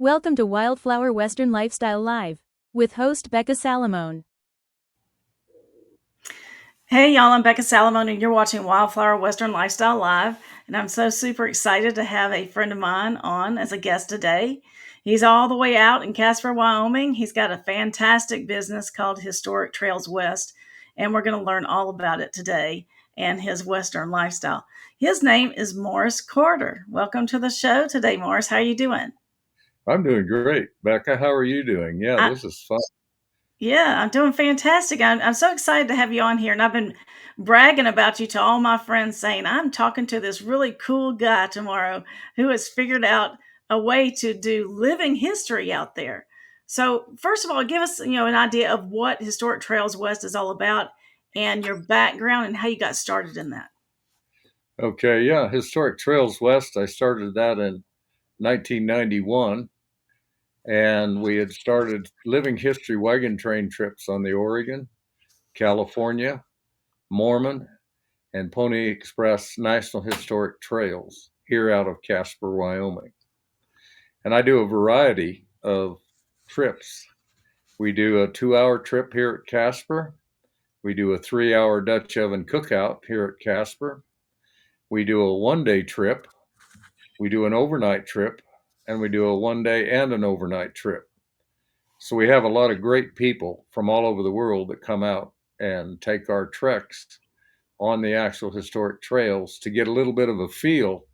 Welcome to Wildflower Western Lifestyle Live with host Becca Salamone. Hey y'all, I'm Becca Salamone and you're watching Wildflower Western Lifestyle Live. And I'm so super excited to have a friend of mine on as a guest today. He's all the way out in Casper, Wyoming. He's got a fantastic business called Historic Trails West, and we're going to learn all about it today and his Western lifestyle. His name is Morris Carter. Welcome to the show today, Morris. How are you doing? I'm doing great. Becca, how are you doing? Yeah, I, this is fun. Yeah, I'm doing fantastic. I'm so excited to have you on here. And I've been bragging about you to all my friends, saying, I'm talking to this really cool guy tomorrow who has figured out a way to do living history out there. So, first of all, give us, an idea of what Historic Trails West is all about and your background and how you got started in that. Okay, yeah, Historic Trails West, I started that in 1991, and we had started living history wagon train trips on the Oregon, California, Mormon, and Pony Express National Historic Trails here out of Casper, Wyoming. And I do a variety of trips. We do a 2-hour trip here at Casper. We do a 3-hour Dutch oven cookout here at Casper. We do a 1-day trip, we do an overnight trip, and we do a 1-day and an overnight trip. So we have a lot of great people from all over the world that come out and take our treks on the actual historic trails to get a little bit of a feel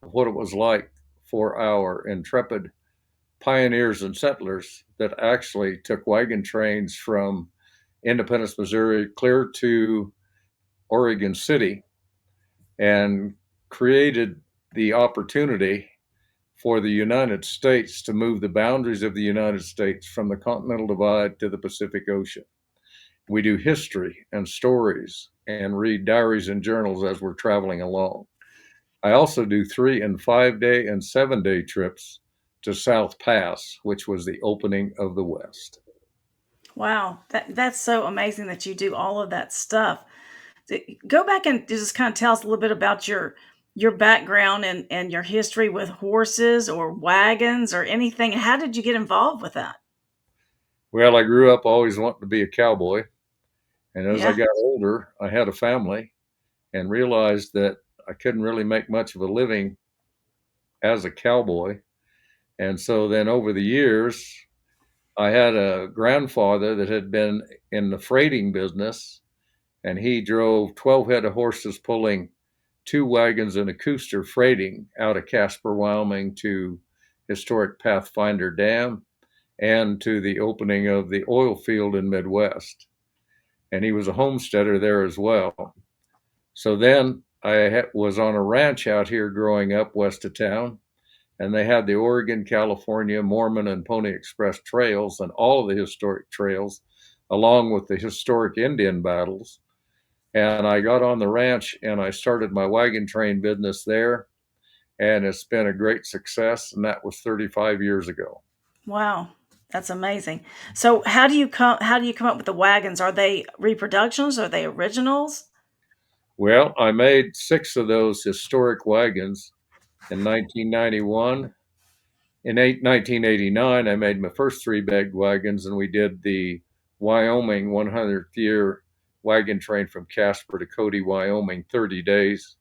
of what it was like for our intrepid pioneers and settlers that actually took wagon trains from Independence, Missouri, clear to Oregon City and created the opportunity for the United States to move the boundaries of the United States from the Continental Divide to the Pacific Ocean. We do history and stories and read diaries and journals as we're traveling along. I also do 3 and 5-day and 7-day trips to South Pass, which was the opening of the West. Wow, that's so amazing that you do all of that stuff. Go back and just kind of tell us a little bit about your background and your history with horses or wagons or anything. How did you get involved with that? Well, I grew up always wanting to be a cowboy. And as I Yeah. got older, I had a family and realized that I couldn't really make much of a living as a cowboy. And so then over the years, I had a grandfather that had been in the freighting business, and he drove 12 head of horses pulling 2 wagons and a cooster freighting out of Casper, Wyoming to historic Pathfinder Dam and to the opening of the oil field in Midwest. And he was a homesteader there as well. So then I was on a ranch out here growing up west of town, and they had the Oregon, California, Mormon, and Pony Express trails and all of the historic trails, along with the historic Indian battles. And I got on the ranch and I started my wagon train business there, and it's been a great success, and that was 35 years ago. Wow. That's amazing. So how do you come up with the wagons? Are they reproductions? Are they originals? Well, I made 6 of those historic wagons in 1991. In 1989, I made my first 3 bag wagons, and we did the Wyoming 100th year wagon train from Casper to Cody, Wyoming, 30 days.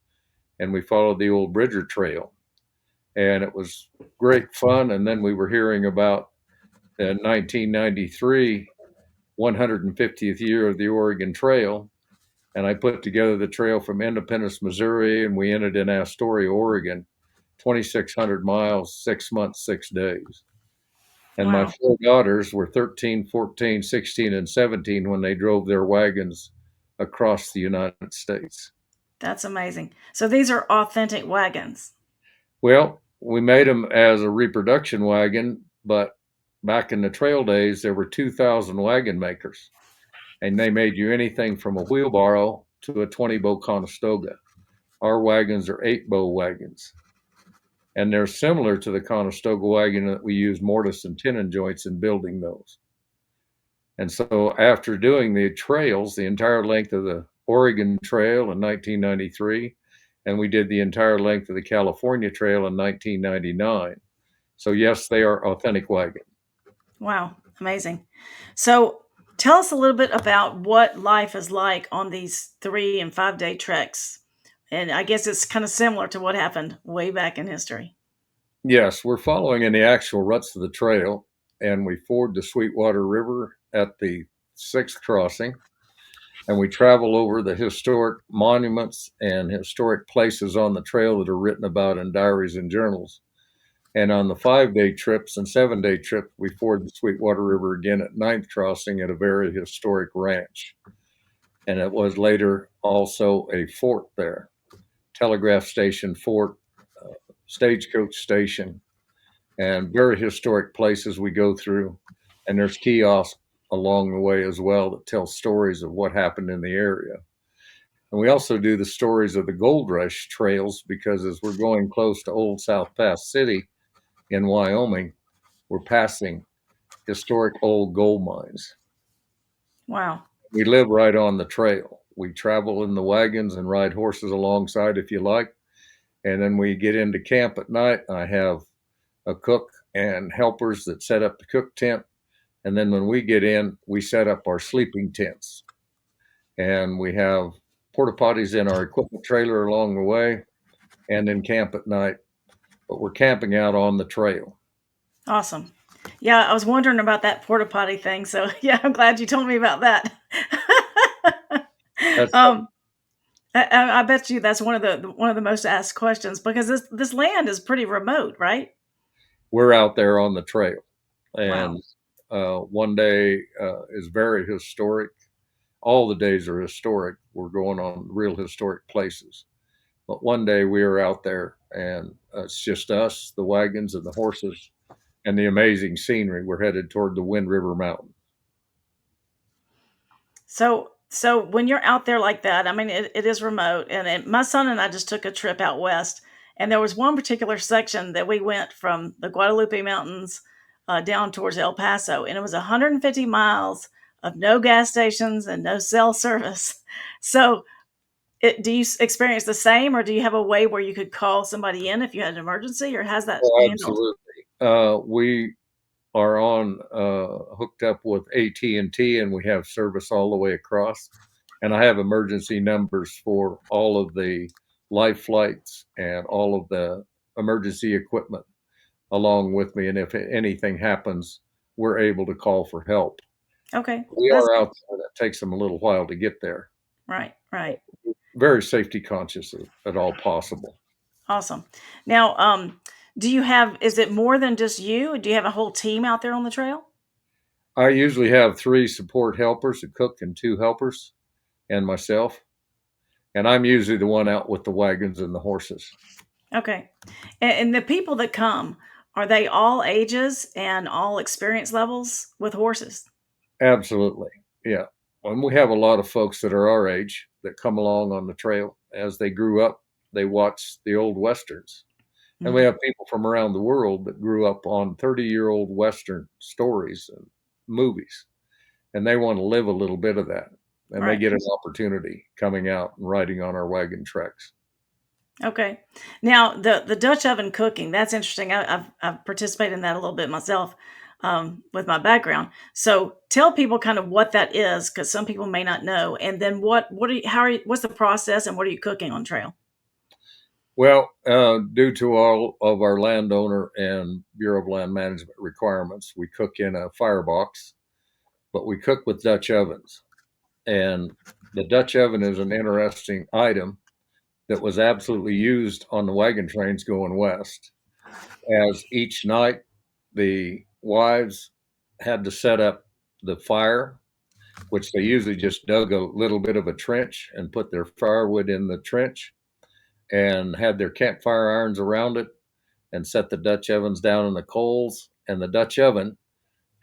And we followed the old Bridger Trail. And it was great fun. And then we were hearing about the 1993 150th year of the Oregon Trail. And I put together the trail from Independence, Missouri, and we ended in Astoria, Oregon, 2,600 miles, 6 months, 6 days. And my Wow. 4 daughters were 13, 14, 16, and 17 when they drove their wagons across the United States. That's amazing. So these are authentic wagons. Well, we made them as a reproduction wagon, but back in the trail days, there were 2,000 wagon makers, and they made you anything from a wheelbarrow to a 20-bow Conestoga. Our wagons are 8-bow wagons, and they're similar to the Conestoga wagon that we use mortise and tenon joints in building those. And so after doing the trails, the entire length of the Oregon Trail in 1993, and we did the entire length of the California Trail in 1999, So yes, they are authentic wagon. Wow, amazing. So tell us a little bit about what life is like on these 3 and 5 day treks. And I guess it's kind of similar to what happened way back in history. Yes, we're following in the actual ruts of the trail, and we ford the Sweetwater River at the sixth crossing, and we travel over the historic monuments and historic places on the trail that are written about in diaries and journals. And on the 5 day trips and 7 day trip, we ford the Sweetwater River again at ninth crossing at a very historic ranch. And it was later also a fort there, telegraph station, fort, stagecoach station, and very historic places we go through. And there's kiosks along the way as well that tell stories of what happened in the area. And we also do the stories of the gold rush trails because as we're going close to Old South Pass City in Wyoming, we're passing historic old gold mines. Wow. We live right on the trail. We travel in the wagons and ride horses alongside if you like. And then we get into camp at night. I have a cook and helpers that set up the cook tent. And then when we get in, we set up our sleeping tents. And we have porta potties in our equipment trailer along the way and then camp at night. But we're camping out on the trail. Awesome. Yeah, I was wondering about that porta potty thing. So yeah, I'm glad you told me about that. That's um, I bet you that's one of the most asked questions because this land is pretty remote, right? we're out there on the trail. Wow. And one day is very historic. All the days are historic. We're going on real historic places. But one day we are out there and it's just us, the wagons and the horses, and the amazing scenery. We're headed toward the Wind River Mountain. So when you're out there like that, I mean, it is remote, and my son and I just took a trip out west, and there was one particular section that we went from the Guadalupe Mountains down towards El Paso, and it was 150 miles of no gas stations and no cell service. So, do you experience the same, or do you have a way where you could call somebody in if you had an emergency, or how's that Oh, handled? absolutely. We are on hooked up with AT&T, and we have service all the way across. And I have emergency numbers for all of the life flights and all of the emergency equipment along with me. And if anything happens, we're able to call for help. Okay, We that's are out there. That takes them a little while to get there. right, right. Very safety conscious at all possible. Awesome. Now, do you have, is it more than just you? Do you have a whole team out there on the trail? I usually have 3 support helpers, a cook and 2 helpers, and myself. And I'm usually the one out with the wagons and the horses. Okay. And the people that come, are they all ages and all experience levels with horses? Absolutely. Yeah. And we have a lot of folks that are our age that come along on the trail. As they grew up, they watched the old Westerns. And we Mhm. have people from around the world that grew up on 30-year-old Western stories and movies. And they want to live a little bit of that. And they Right. get an opportunity coming out and riding on our wagon treks. Okay. Now, the Dutch oven cooking, that's interesting. I've participated in that a little bit myself with my background. So tell people kind of what that is, because some people may not know. And then what are you, how are you, what's the process and what are you cooking on trail? Well, due to all of our landowner and Bureau of Land Management requirements, we cook in a firebox, but we cook with Dutch ovens. And the Dutch oven is an interesting item that was absolutely used on the wagon trains going west. As each night, the wives had to set up the fire, which they usually just dug a little bit of a trench and put their firewood in the trench and had their campfire irons around it and set the Dutch ovens down in the coals. And the Dutch oven,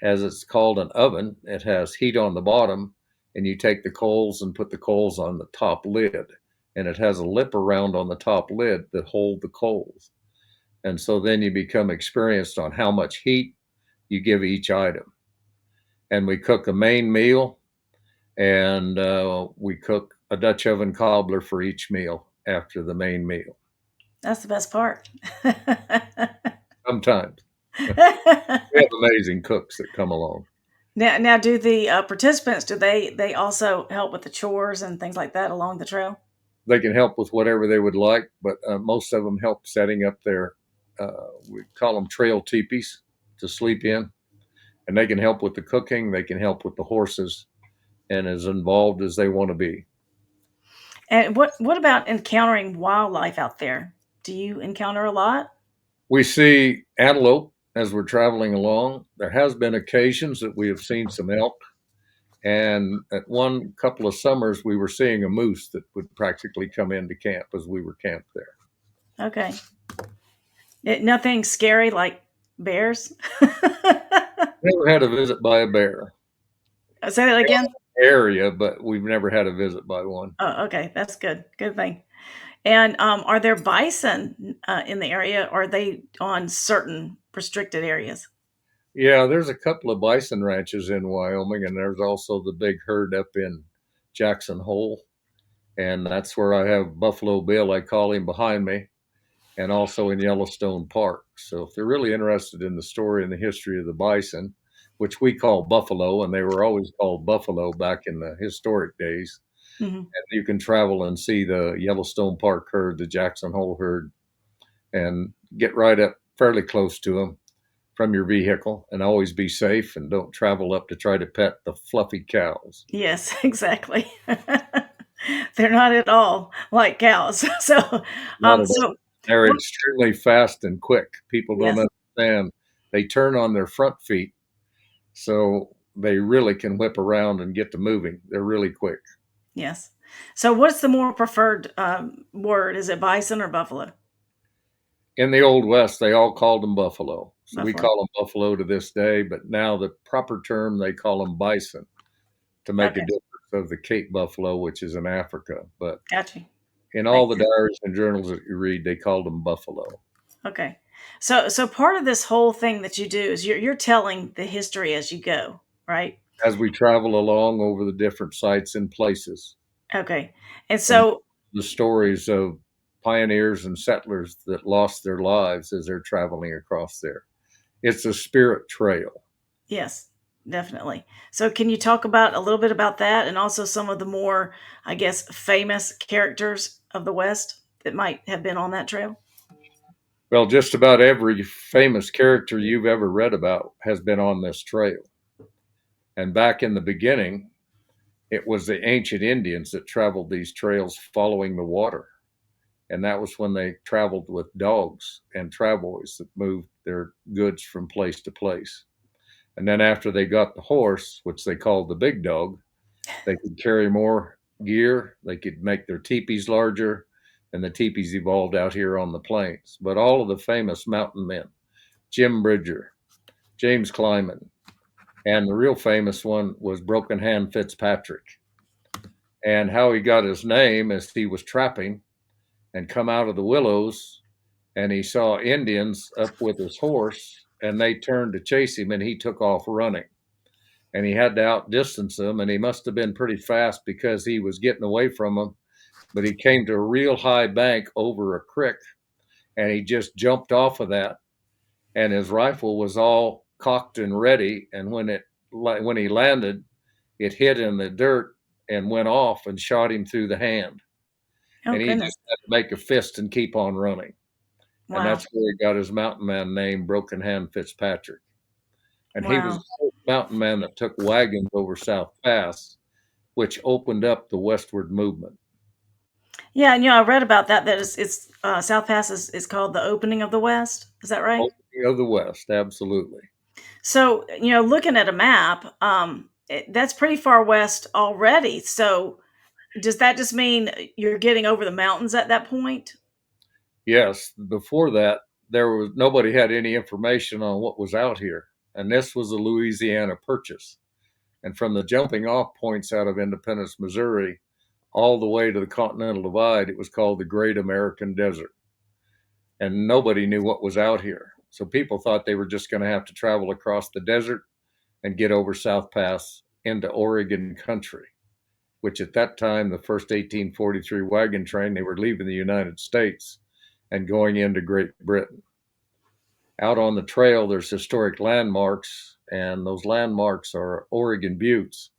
as it's called an oven, it has heat on the bottom, and you take the coals and put the coals on the top lid. And it has a lip around on the top lid that hold the coals. And so then you become experienced on how much heat you give each item. And we cook a main meal, and we cook a Dutch oven cobbler for each meal after the main meal. That's the best part. Sometimes. We have amazing cooks that come along. Now, do the participants do they also help with the chores and things like that along the trail? They can help with whatever they would like, but most of them help setting up their, we call them trail teepees to sleep in. And they can help with the cooking. They can help with the horses and as involved as they want to be. And what about encountering wildlife out there? Do you encounter a lot? We see antelope as we're traveling along. There has been occasions that we have seen some elk. And at one couple of summers, we were seeing a moose that would practically come into camp as we were camped there. Okay. Nothing scary like bears? Never had a visit by a bear. Say that again? Area, but we've never had a visit by one. Oh, okay. That's good. Good thing. And are there bison in the area, or are they on certain restricted areas? Yeah, there's a couple of bison ranches in Wyoming, and there's also the big herd up in Jackson Hole. And that's where I have Buffalo Bill, I call him, behind me, and also in Yellowstone Park. So if they're really interested in the story and the history of the bison, which we call buffalo, and they were always called buffalo back in the historic days, Hmm. and you can travel and see the Yellowstone Park herd, the Jackson Hole herd, and get right up fairly close to them from your vehicle, and always be safe and don't travel up to try to pet the fluffy cows. Yes, exactly. They're not at all like cows. So, Not at all. so They're what? extremely fast and quick. People don't Yes, understand. They turn on their front feet, so they really can whip around and get to moving. They're really quick. yes. So, what's the more preferred word? Is it bison or buffalo? In the Old West, they all called them buffalo. So we Buffalo. call them buffalo to this day, but now the proper term, they call them bison to make a Okay, difference of the Cape buffalo, which is in Africa. But got you. in all Makes the sense. diaries and journals that you read, they called them buffalo. Okay. So part of this whole thing that you do is you're telling the history as you go, right? As we travel along over the different sites and places, Okay. And and so the stories of pioneers and settlers that lost their lives as they're traveling across there. It's a spirit trail. yes, definitely. So can you talk about a little bit about that and also some of the more, I guess, famous characters of the West that might have been on that trail? Well, just about every famous character you've ever read about has been on this trail. And back in the beginning, it was the ancient Indians that traveled these trails following the water. And that was when they traveled with dogs and travois that moved their goods from place to place. And then after they got the horse, which they called the big dog, they could carry more gear. They could make their teepees larger, and the teepees evolved out here on the plains. But all of the famous mountain men, Jim Bridger, James Clyman, and the real famous one was Broken Hand Fitzpatrick. And how he got his name is he was trapping and come out of the willows, and he saw Indians up with his horse, and they turned to chase him, and he took off running. And he had to outdistance them, and he must have been pretty fast because he was getting away from them. But he came to a real high bank over a creek, and he just jumped off of that, and his rifle was all cocked and ready. And when he landed, it hit in the dirt and went off and shot him through the hand. Oh And he goodness. just had to make a fist and keep on running. And Wow. that's where he got his mountain man name, Broken Hand Fitzpatrick. And he was Wow. the first mountain man that took wagons over South Pass, which opened up the westward movement. Yeah, and I read about that. That it's South Pass is called the opening of the West. Is that right? Opening of the West, absolutely. So looking at a map, that's pretty far west already. So does that just mean you're getting over the mountains at that point? Yes, before that, there was nobody had any information on what was out here. And this was the Louisiana Purchase. And from the jumping off points out of Independence, Missouri, all the way to the Continental Divide, it was called the Great American Desert. And nobody knew what was out here. So people thought they were just going to have to travel across the desert and get over South Pass into Oregon country, which at that time, the first 1843 wagon train, they were leaving the United States and going into Great Britain. Out on the trail, there's historic landmarks, and those landmarks are Oregon Buttes.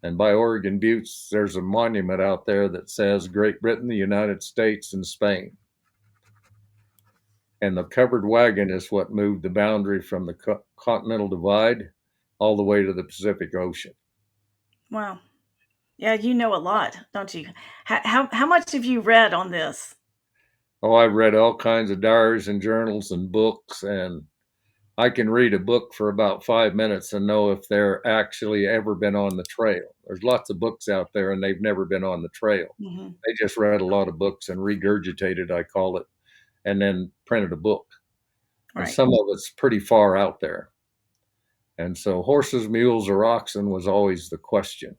And by Oregon Buttes, there's a monument out there that says Great Britain, the United States, and Spain. And the covered wagon is what moved the boundary from the Continental Divide all the way to the Pacific Ocean. Wow. Yeah, you know a lot, don't you? How much have you read on this? Oh, I've read all kinds of diaries and journals and books, and I can read a book for about 5 minutes and know if they're actually ever been on the trail. There's lots of books out there and they've never been on the trail. Hmm. They just read a lot of books and regurgitated, I call it, and then printed a book. And Right. some of it's pretty far out there. And so horses, mules, or oxen was always the question.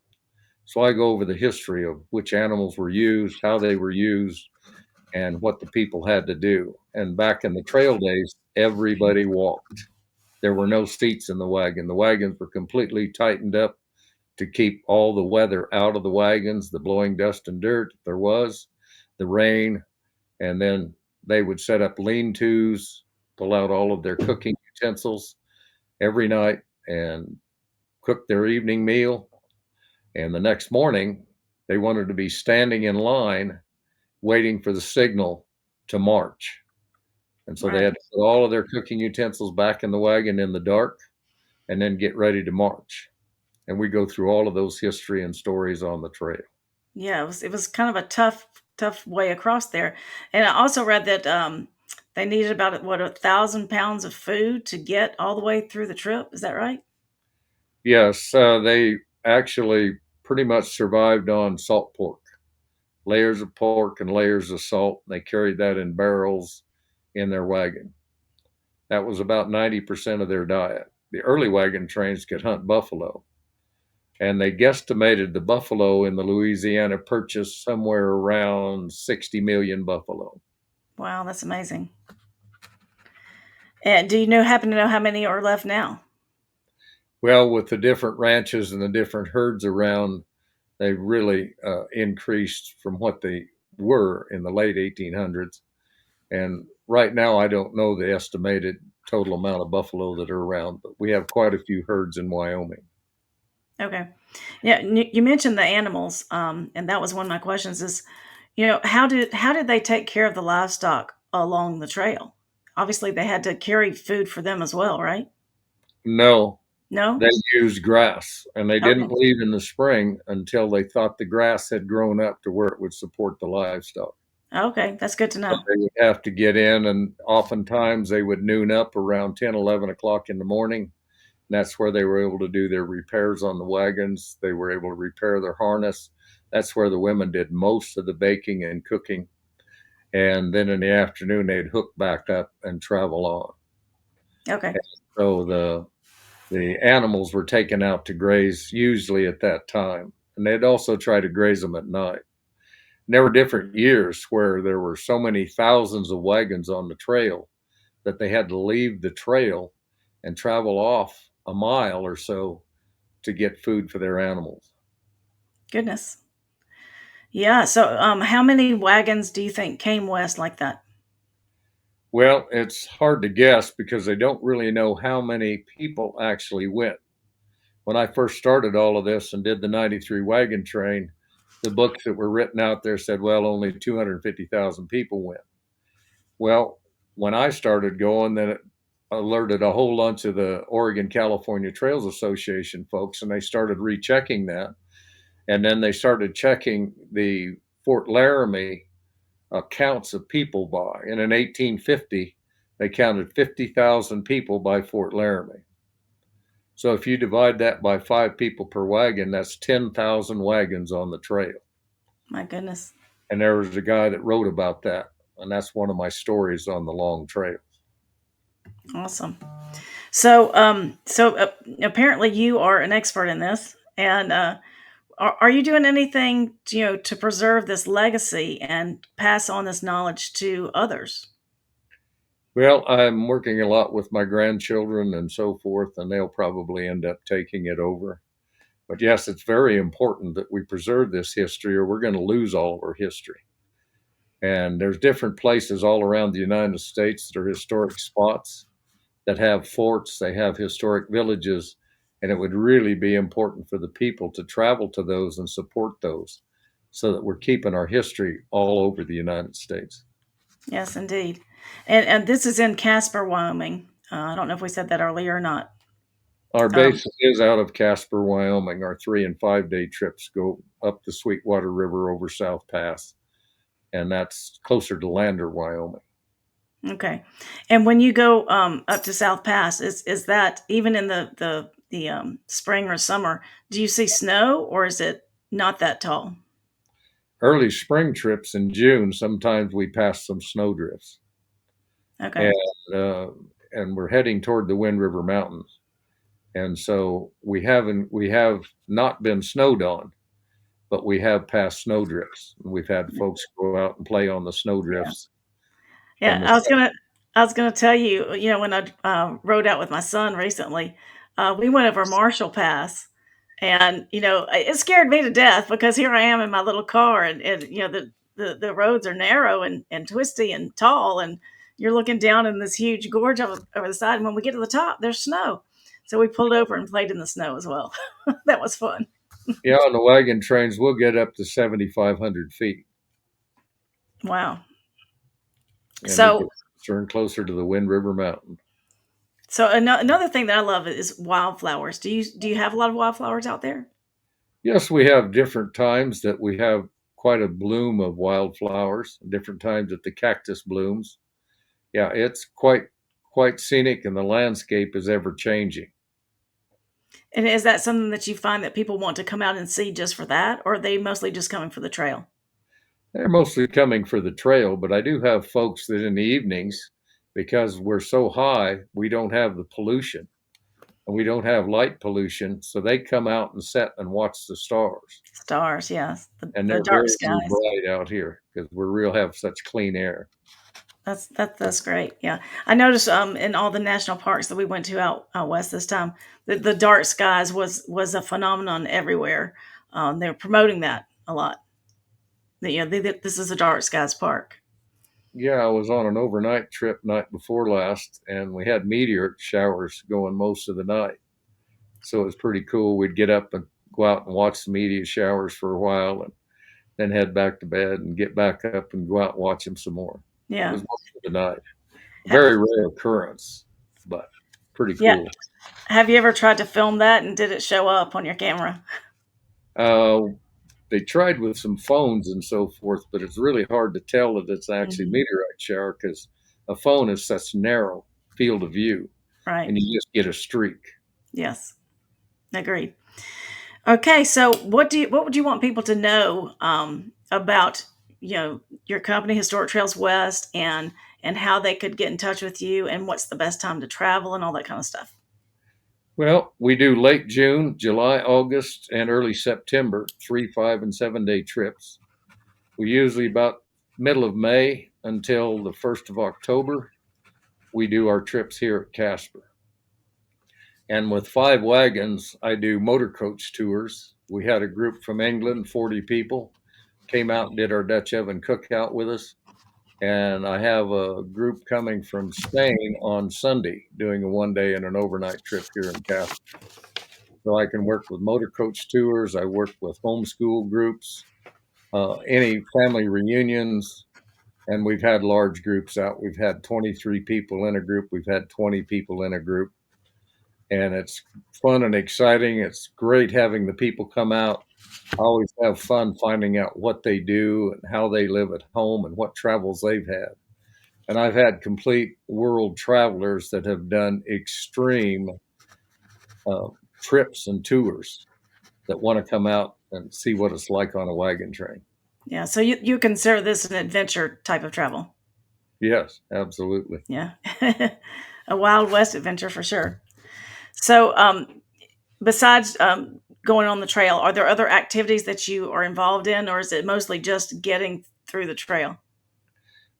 So I go over the history of which animals were used, how they were used, and what the people had to do. And back in the trail days, everybody walked. There were no seats in the wagon. The wagons were completely tightened up to keep all the weather out of the wagons, the blowing dust and dirt if there was, the rain, and then they would set up lean-tos, pull out all of their cooking utensils every night and cook their evening meal. And the next morning, they wanted to be standing in line waiting for the signal to march. And so they Right. had to put all of their cooking utensils back in the wagon in the dark and then get ready to march. And we go through all of those history and stories on the trail. Yeah, it was kind of a tough way across there. And I also read that they needed about 1,000 pounds of food to get all the way through the trip. Is that right? Yes, they actually pretty much survived on salt pork, layers of pork and layers of salt. They carried that in barrels in their wagon. That was about 90% of their diet. The early wagon trains could hunt buffalo, and they guesstimated the buffalo in the Louisiana Purchase somewhere around 60 million buffalo. Wow, that's amazing. And do you happen to know how many are left now? Well, with the different ranches and the different herds around, they really increased from what they were in the late 1800s. And right now, I don't know the estimated total amount of buffalo that are around, but we have quite a few herds in Wyoming. Okay. Yeah, you mentioned the animals, and that was one of my questions. Is how did they take care of the livestock along the trail? Obviously, they had to carry food for them as well, right? No, No. they used grass, and they Okay. didn't leave in the spring until they thought the grass had grown up to where it would support the livestock. Okay, that's good to But know. they would have to get in, and oftentimes they would noon up around 10, 11 o'clock in the morning. And that's where they were able to do their repairs on the wagons. They were able to repair their harness. That's where the women did most of the baking and cooking. And then in the afternoon, they'd hook back up and travel on. Okay. So the animals were taken out to graze usually at that time. And they'd also try to graze them at night. And there were different years where there were so many thousands of wagons on the trail that they had to leave the trail and travel off a mile or so to get food for their animals. Goodness. Yeah. So, how many wagons do you think came west like that? Well, it's hard to guess because they don't really know how many people actually went. When I first started all of this and did the 93 wagon train, the books that were written out there said, well, only 250,000 people went. Well, when I started going, then it alerted a whole bunch of the Oregon California Trails Association folks, and they started rechecking that. And then they started checking the Fort Laramie counts of people by. And in 1850, they counted 50,000 people by Fort Laramie. So if you divide that by 5 people per wagon, that's 10,000 wagons on the trail. My goodness. And there was a guy that wrote about that. And that's one of my stories on the long trail. Awesome. So apparently you are an expert in this, and are you doing anything to preserve this legacy and pass on this knowledge to others? Well, I'm working a lot with my grandchildren and so forth, and they'll probably end up taking it over. But yes, it's very important that we preserve this history, or we're going to lose all of our history. And there's different places all around the United States that are historic spots. that have forts, they have historic villages, and it would really be important for the people to travel to those and support those so that we're keeping our history all over the United States. Yes, indeed. And this is in Casper, Wyoming. I don't know if we said that earlier or not. Our Um, base is out of Casper, Wyoming. Our 3 and 5 day trips go up the Sweetwater River over South Pass, and that's closer to Lander, Wyoming. okay. And when you go up to South Pass, is that even in the spring or summer? Do you see snow, or is it not that tall? Early spring trips in June, sometimes we pass some snowdrifts, Okay. and uh, and we're heading toward the Wind River Mountains, and so we have not been snowed on, but we have passed snowdrifts. We've had folks go out and play on the Yeah. snowdrifts from Yeah, the. I was gonna tell you, when I rode out with my son recently, we went over Marshall Pass, and it scared me to death because here I am in my little car, and the roads are narrow and twisty and tall, and you're looking down in this huge gorge over the side, and when we get to the top, there's snow, so we pulled over and played in the snow as well. That was fun. Yeah, on the wagon trains, we'll get up to 7,500 feet, Wow. and we get So closer and closer to the Wind River Mountain. another thing that I love is wildflowers. Do you have a lot of wildflowers out there? Yes, we have different times that we have quite a bloom of wildflowers, different times that the cactus blooms. Yeah, it's quite scenic, and the landscape is ever changing. And is that something that you find that people want to come out and see just for that, or are they mostly just coming for the trail? They're mostly coming for the trail, but I do have folks that in the evenings, because we're so high, we don't have the pollution and we don't have light pollution, so they come out and sit and watch the stars. Stars, yes, the, And the they're dark very skies. bright out here because we real have such clean air. That's great. Yeah, I noticed in all the national parks that we went to out west this time, the dark skies was a phenomenon everywhere. They're promoting that a lot. This is a dark skies park. Yeah, I was on an overnight trip night before last, and we had meteor showers going most of the night. So it was pretty cool. We'd get up and go out and watch the meteor showers for a while, and then head back to bed and get back up and go out and watch them some more. It Yeah, was most of the night. Ha- Very rare occurrence, but pretty yeah. cool. Have you ever tried to film that and did it show up on your camera? Uh, they tried with some phones and so forth, but it's really hard to tell that it's actually Mhm. meteorite shower because a phone is such narrow field of view, Right. and you just get a streak. Yes. Agreed. Okay, so what would you want people to know about your company, Historic Trails West, and how they could get in touch with you, and what's the best time to travel, and all that kind of stuff? Well, we do late June, July, August, and early September, 3, 5, and 7 day trips. We usually about middle of May until the 1st of October, we do our trips here at Casper. And with 5 wagons, I do motor coach tours. We had a group from England, 40 people, came out and did our Dutch oven cookout with us. And I have a group coming from Spain on Sunday doing a 1 day and an overnight trip here in Casper. So I can work with motor coach tours. I work with homeschool groups, any family reunions, and we've had large groups out. We've had 23 people in a group. We've had 20 people in a group, and it's fun and exciting. It's great having the people come out. I always have fun finding out what they do and how they live at home and what travels they've had. And I've had complete world travelers that have done extreme uh, trips and tours that want to come out and see what it's like on a wagon train. Yeah, so you consider this an adventure type of travel? Yes, absolutely. Yeah, a Wild West adventure for sure. So, besides going on the trail, are there other activities that you are involved in, or is it mostly just getting through the trail?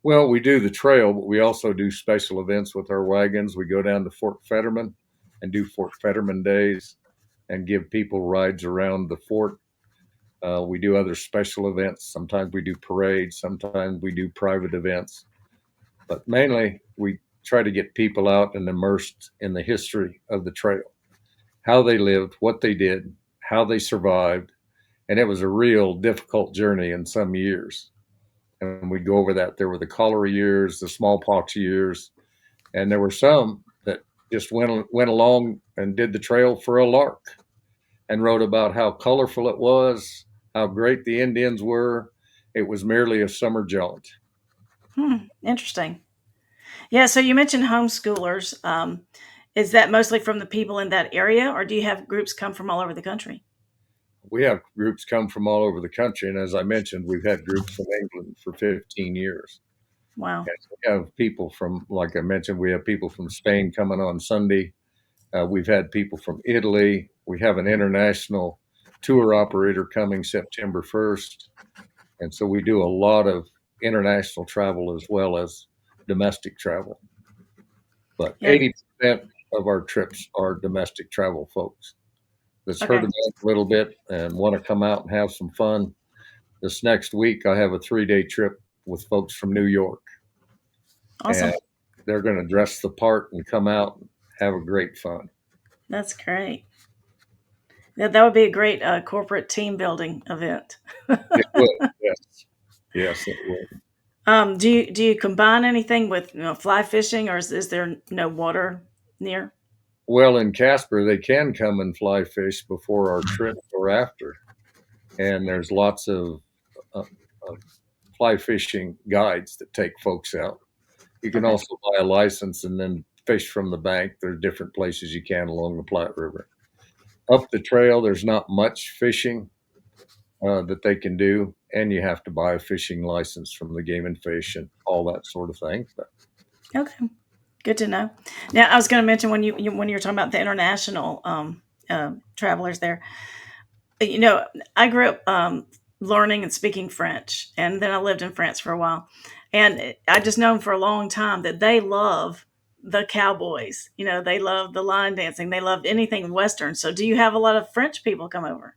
Well, we do the trail, but we also do special events with our wagons. We go down to Fort Fetterman and do Fort Fetterman days and give people rides around the fort. We do other special events. Sometimes we do parades, sometimes we do private events, but mainly we try to get people out and immersed in the history of the trail, how they lived, what they did, how they survived. And it was a real difficult journey in some years. And we go over that. There were the cholera years, the smallpox years, and there were some that just went along and did the trail for a lark and wrote about how colorful it was, how great the Indians were. It was merely a summer jaunt. Interesting. Yeah, so you mentioned homeschoolers. Is that mostly from the people in that area, or do you have groups come from all over the country? We have groups come from all over the country. And as I mentioned, we've had groups from England for 15 years. Wow. And we have people from, like I mentioned, we have people from Spain coming on Sunday. We've had people from Italy. We have an international tour operator coming September 1st. And so we do a lot of international travel as well as domestic travel. But Yeah. 80% of our trips are domestic travel folks that's heard Okay. about it a little bit and want to come out and have some fun. This next week, I have a 3-day trip with folks from New York, Awesome. and they're going to dress the part and come out and have a great fun. That's great. That would be a great corporate team building event. It would, yes, yes, it would. Do you combine anything with fly fishing, or is there no water near? Well, in Casper, they can come and fly fish before our trip or after, and there's lots of fly fishing guides that take folks out. You can Okay. also buy a license and then fish from the bank. There's different places you can along the Platte River. Up the trail, there's not much fishing that they can do, and you have to buy a fishing license from the Game and Fish and all that sort of thing. But Okay. Good to know. Now, I was going to mention when you were talking about the international travelers there. You know, I grew up learning and speaking French, and then I lived in France for a while, and I just known for a long time that they love the cowboys. They love the line dancing. They loved anything Western. So, do you have a lot of French people come over?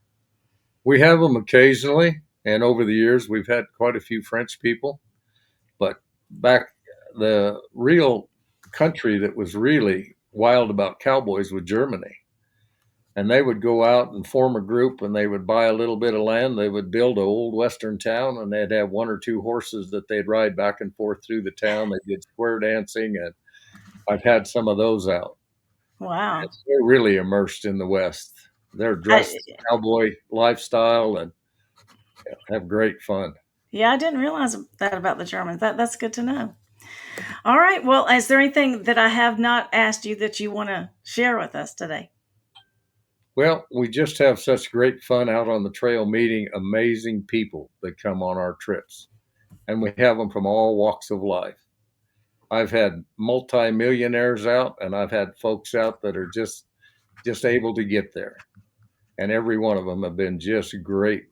we have them occasionally, and over the years, we've had quite a few French people. But back, the real country that was really wild about cowboys was Germany. And they would go out and form a group, and they would buy a little bit of land. They would build an old western town, and they'd have 1 or 2 horses that they'd ride back and forth through the town. They did square dancing, and I've had some of those out. Wow. They're really immersed in the West. They're I, dressed cowboy lifestyle and have great fun. yeah, I didn't realize that about the Germans. That's good to know. All right. Well, is there anything that I have not asked you that you want to share with us today? Well, we just have such great fun out on the trail meeting amazing people that come on our trips. And we have them from all walks of life. I've had multi-millionaires out, and I've had folks out that are just able to get there. And every one of them have been just great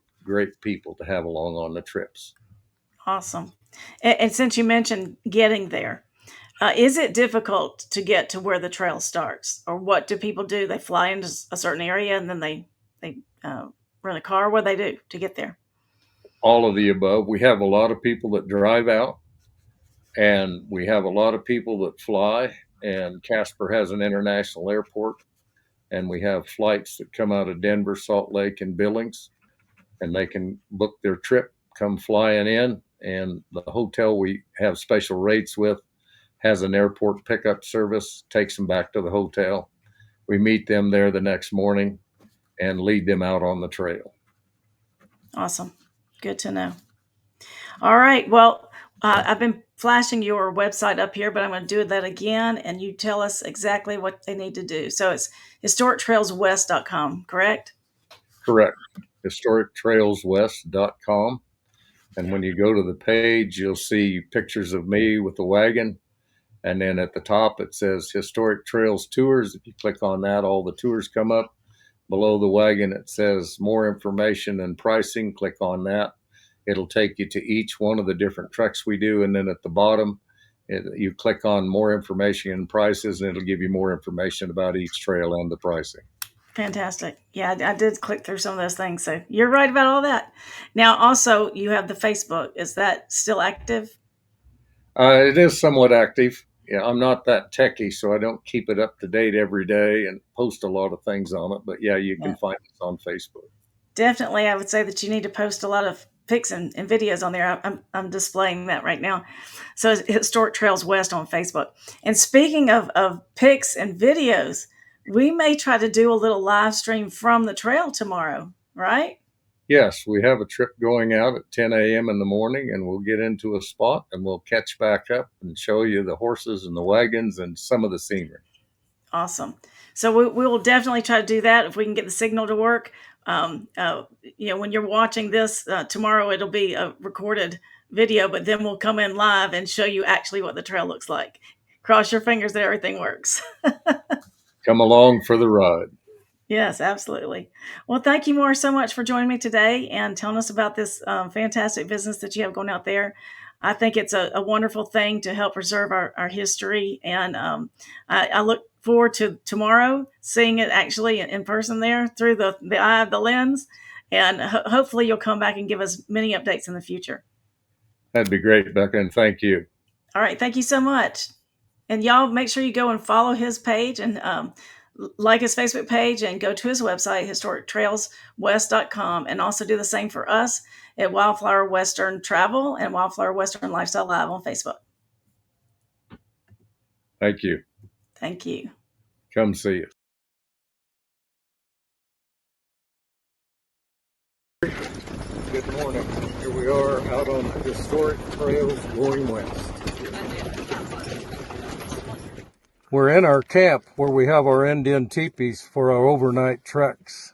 people to have along on the trips. Awesome. And since you mentioned getting there, is it difficult to get to where the trail starts, or what do people do? They fly into a certain area and then they rent a car. What do they do to get there? All of the above. We have a lot of people that drive out, and we have a lot of people that fly. And Casper has an international airport, and we have flights that come out of Denver, Salt Lake, and Billings, and they can book their trip, come flying in. And the hotel we have special rates with has an airport pickup service, takes them back to the hotel. We meet them there the next morning and lead them out on the trail. Awesome. Good to know. All right. Well, I've been flashing your website up here, but I'm going to do that again, and you tell us exactly what they need to do. So it's historictrailswest.com, correct? Correct. historictrailswest.com. And when you go to the page, you'll see pictures of me with the wagon. And then at the top, it says Historic Trails Tours. If you click on that, all the tours come up. Below the wagon, it says more information and pricing. Click on that. It'll take you to each one of the different treks we do. And then at the bottom, you click on more information and prices, and it'll give you more information about each trail and the pricing. Fantastic. Yeah, I did click through some of those things. So you're right about all that. Now, also, you have the Facebook. Is that still active? It is somewhat active. Yeah, I'm not that techie, so I don't keep it up to date every day and post a lot of things on it. But yeah, you can Yeah. find us on Facebook. Definitely, I would say that you need to post a lot of pics and videos on there. I'm displaying that right now. So it's Historic Trails West on Facebook. And speaking of pics and videos, we may try to do a little live stream from the trail tomorrow, right? Yes, we have a trip going out at 10 a.m. in the morning, and we'll get into a spot and we'll catch back up and show you the horses and the wagons and some of the scenery. Awesome. So we will definitely try to do that if we can get the signal to work. When you're watching this tomorrow, it'll be a recorded video, but then we'll come in live and show you actually what the trail looks like. Cross your fingers that everything works. Come along for the ride. Yes, absolutely. Well, thank you, Maura, so much for joining me today and telling us about this fantastic business that you have going out there. I think it's a wonderful thing to help preserve our history. And I look forward to tomorrow seeing it actually in person there through the eye of the lens. And hopefully you'll come back and give us many updates in the future. That'd be great, Becca, and thank you. All right. Thank you so much. And y'all make sure you go and follow his page and like his Facebook page and go to his website, historictrailswest.com, and also do the same for us at Wildflower Western Travel and Wildflower Western Lifestyle Live on Facebook. Thank you. Thank you. Come see us. Good morning. Here we are out on the historic trails going west. We're in our camp where we have our Indian teepees for our overnight treks.